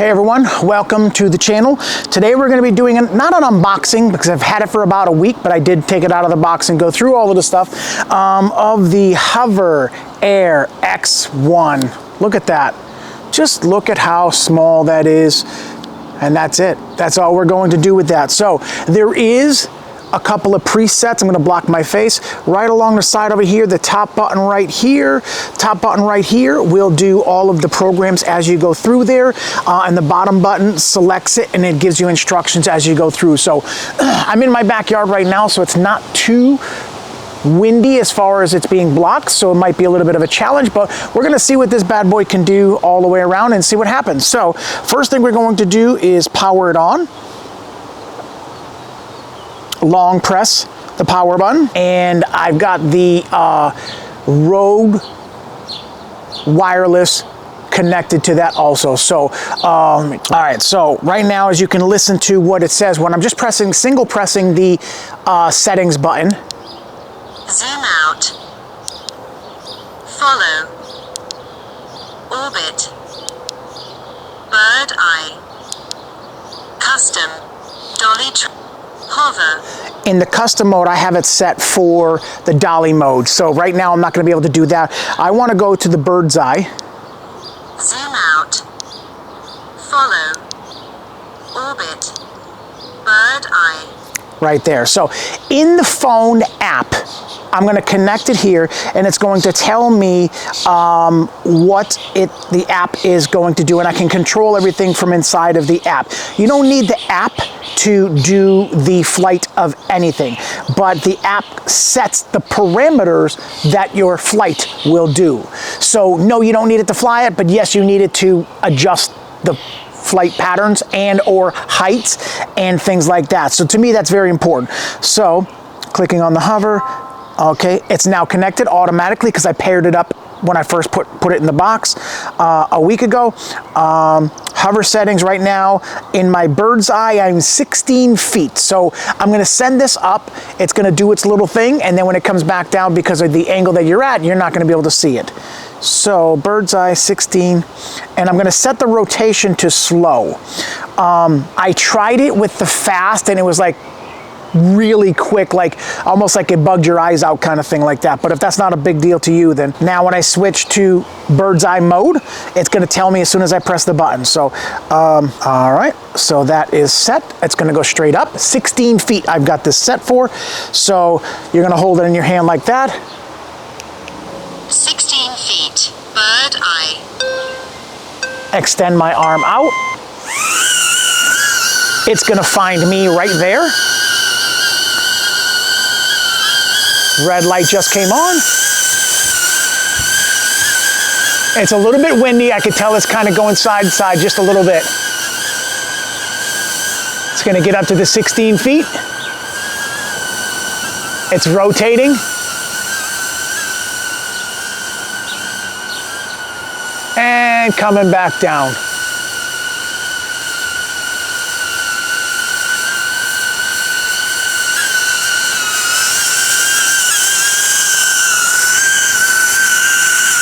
Hey everyone, welcome to the channel. Today we're going to be doing not an unboxing because I've had it for about a week, but I did take it out of the box and go through all of the stuff of the HoverAir X1. Look at that. Just look at how small that is. And that's it. That's all we're going to do with that. So there is a couple of presets. I'm going to block my face right along the side over here. The top button right here will do all of the programs as you go through there, and the bottom button selects it and it gives you instructions as you go through. So I'm in my backyard right now, so it's not too windy as far as it's being blocked, so it might be a little bit of a challenge, but we're going to see what this bad boy can do all the way around and see what happens. So first thing we're going to do is power it on. Long press the power button, and I've got the Rode wireless connected to that also. So all right, so right now, as you can listen to what it says when I'm just single pressing the settings button. Zoom out, follow, orbit, bird eye, custom, dolly, hover. In the custom mode, I have it set for the dolly mode. So right now, I'm not going to be able to do that. I want to go to the bird's eye. Zoom out, follow, orbit, bird eye. Right there. So in the phone app, I'm going to connect it here, and it's going to tell me what the app is going to do, and I can control everything from inside of the app. You don't need the app to do the flight of anything, but the app sets the parameters that your flight will do. So no, you don't need it to fly it, but yes, you need it to adjust the flight patterns and or heights and things like that. So to me, that's very important. So clicking on the hover, okay, it's now connected automatically because I paired it up when I first put it in the box a week ago. Hover settings right now, in my bird's eye, I'm 16 feet. So I'm going to send this up. It's going to do its little thing, and then when it comes back down, because of the angle that you're at, you're not going to be able to see it. So bird's eye 16, and I'm going to set the rotation to slow. I tried it with the fast, and it was like really quick, like almost like it bugged your eyes out kind of thing like that. But if that's not a big deal to you, then now when I switch to bird's eye mode, it's going to tell me as soon as I press the button. So all right, so that is set. It's going to go straight up 16 feet. I've got this set for. So you're going to hold it in your hand like that. 16 feet, bird eye. Extend my arm out. It's going to find me right there. Red light just came on. It's a little bit windy. I could tell it's kind of going side to side just a little bit. It's going to get up to the 16 feet. It's rotating. And coming back down.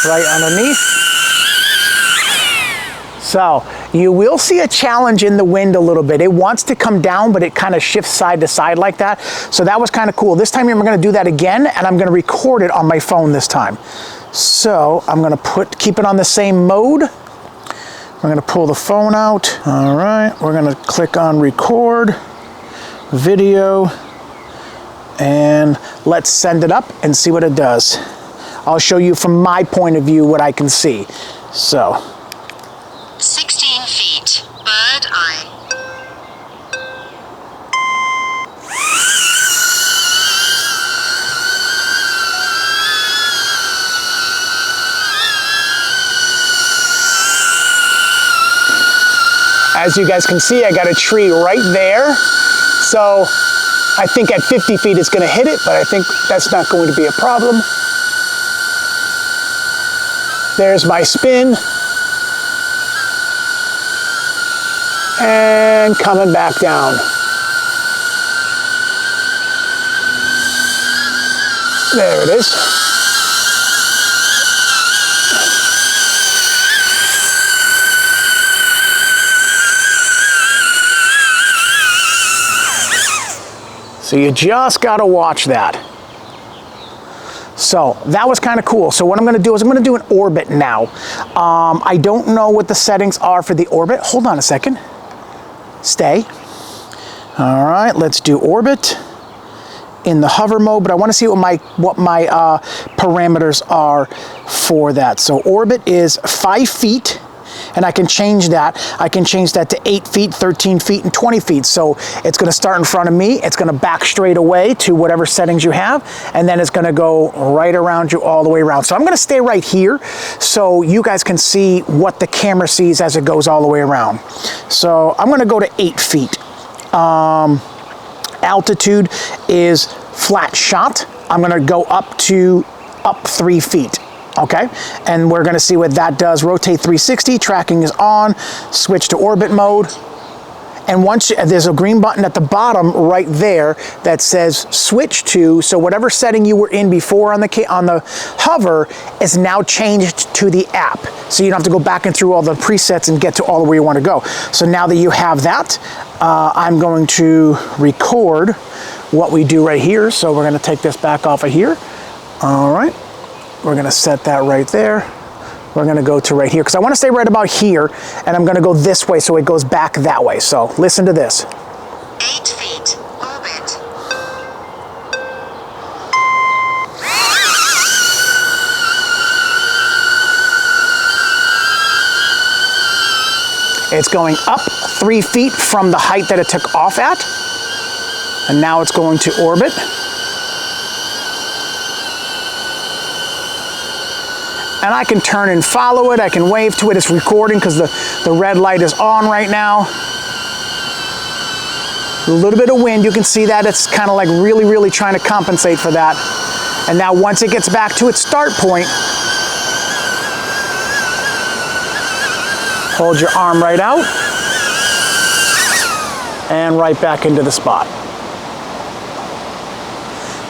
Right underneath. So you will see a challenge in the wind a little bit. It wants to come down, but it kind of shifts side to side like that. So that was kind of cool. This time I'm going to do that again, and I'm going to record it on my phone this time. So I'm going to keep it on the same mode. We're going to pull the phone out. All right, we're going to click on record video, and let's send it up and see what it does. I'll show you from my point of view what I can see. So 16 feet, bird eye. as you guys can see, I got a tree right there. So I think at 50 feet it's going to hit it, but I think that's not going to be a problem. There's my spin. And coming back down. There it is. So you just gotta watch that. So that was kind of cool. So what I'm gonna do is I'm gonna do an orbit now. I don't know what the settings are for the orbit. Hold on a second. Stay. All right, let's do orbit in the hover mode, but I want to see what my parameters are for that. So orbit is 5 feet, and I can change that. I can change that to 8 feet, 13 feet, and 20 feet. So it's going to start in front of me. It's going to back straight away to whatever settings you have, and then it's going to go right around you all the way around. So I'm going to stay right here so you guys can see what the camera sees as it goes all the way around. So I'm going to go to 8 feet. Altitude is flat shot. I'm going to go up 3 feet. Okay, and we're going to see what that does. Rotate 360, tracking is on, switch to orbit mode. And once there's a green button at the bottom right there that says switch to, so whatever setting you were in before on the hover is now changed to the app. So you don't have to go back and through all the presets and get to all the way you want to go. So now that you have that, I'm going to record what we do right here. So we're going to take this back off of here. All right. We're going to set that right there. We're going to go to right here because I want to stay right about here, and I'm going to go this way so it goes back that way. So listen to this. 8 feet, orbit. It's going up 3 feet from the height that it took off at, and now it's going to orbit. And I can turn and follow it. I can wave to it. It's recording because the red light is on right now. A little bit of wind. You can see that it's kind of like really, really trying to compensate for that. And now once it gets back to its start point, hold your arm right out and right back into the spot.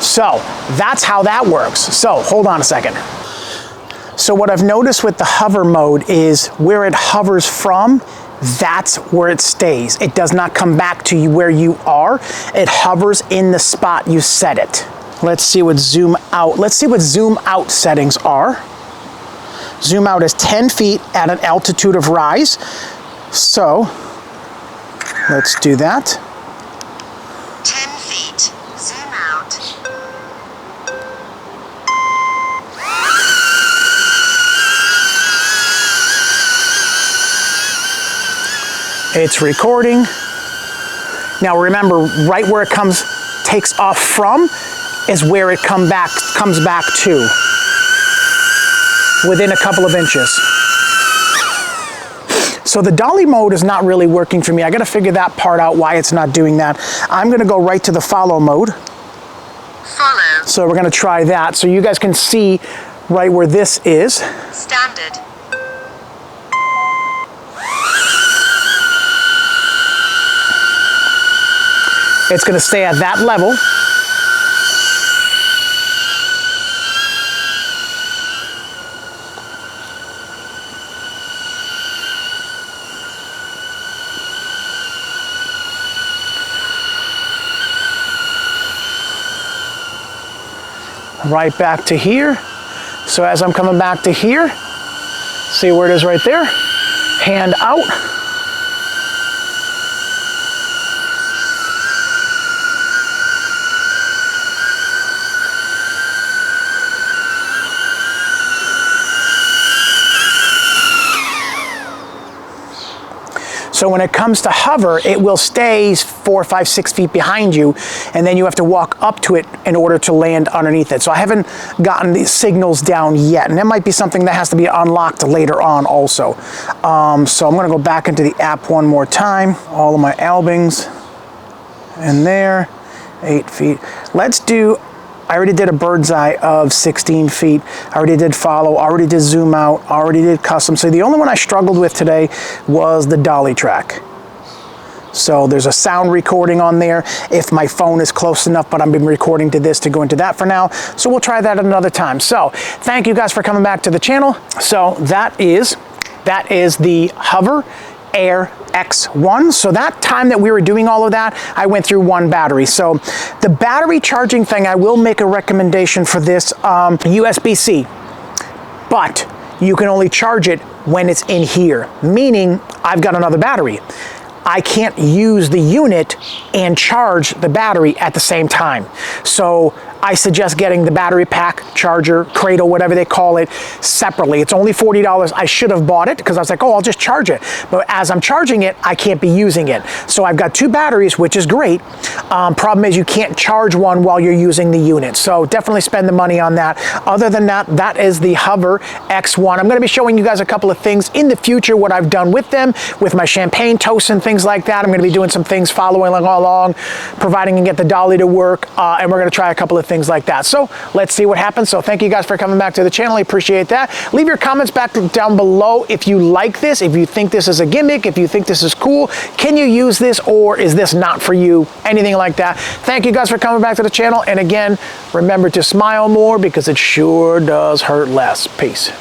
So that's how that works. So hold on a second. So what I've noticed with the hover mode is where it hovers from, that's where it stays. It does not come back to you where you are. It hovers in the spot you set it. Let's see what zoom out. Let's see what zoom out settings are. Zoom out is 10 feet at an altitude of rise. So let's do that. 10 feet, zoom out. It's recording. Now remember, right where it takes off from is where it comes back to, within a couple of inches. So the dolly mode is not really working for me. I gotta figure that part out, why it's not doing that. I'm gonna go right to the follow mode. Follow. So we're gonna try that so you guys can see right where this is. Standard. It's going to stay at that level. Right back to here. So as I'm coming back to here, see where it is right there? Hand out. So when it comes to hover, it will stay 4, 5, 6 feet behind you, and then you have to walk up to it in order to land underneath it. So I haven't gotten the signals down yet, and that might be something that has to be unlocked later on also. So I'm gonna go back into the app one more time. All of my albings in there, 8 feet. Let's do, I already did a bird's eye of 16 feet. I already did follow, already did zoom out, already did custom. So the only one I struggled with today was the dolly track. So there's a sound recording on there if my phone is close enough, but I've been recording to this to go into that for now. So we'll try that another time. So thank you guys for coming back to the channel. So that is the hover Air X1. So that time that we were doing all of that, I went through one battery. So the battery charging thing, I will make a recommendation for this USB-C, but you can only charge it when it's in here, meaning I've got another battery. I can't use the unit and charge the battery at the same time. So I suggest getting the battery pack, charger, cradle, whatever they call it, separately. It's only $40. I should have bought it because I was like, oh, I'll just charge it. But as I'm charging it, I can't be using it. So I've got two batteries, which is great. Problem is you can't charge one while you're using the unit. So definitely spend the money on that. Other than that, that is the Hover X1. I'm gonna be showing you guys a couple of things in the future, what I've done with them, with my champagne toasts and things like that. I'm gonna be doing some things following along, providing and get the dolly to work, and we're gonna try a couple of things like that. So let's see what happens. So thank you guys for coming back to the channel. I appreciate that. Leave your comments back down below if you like this, if you think this is a gimmick, if you think this is cool. Can you use this, or is this not for you? Anything like that. Thank you guys for coming back to the channel. And again, remember to smile more because it sure does hurt less. Peace.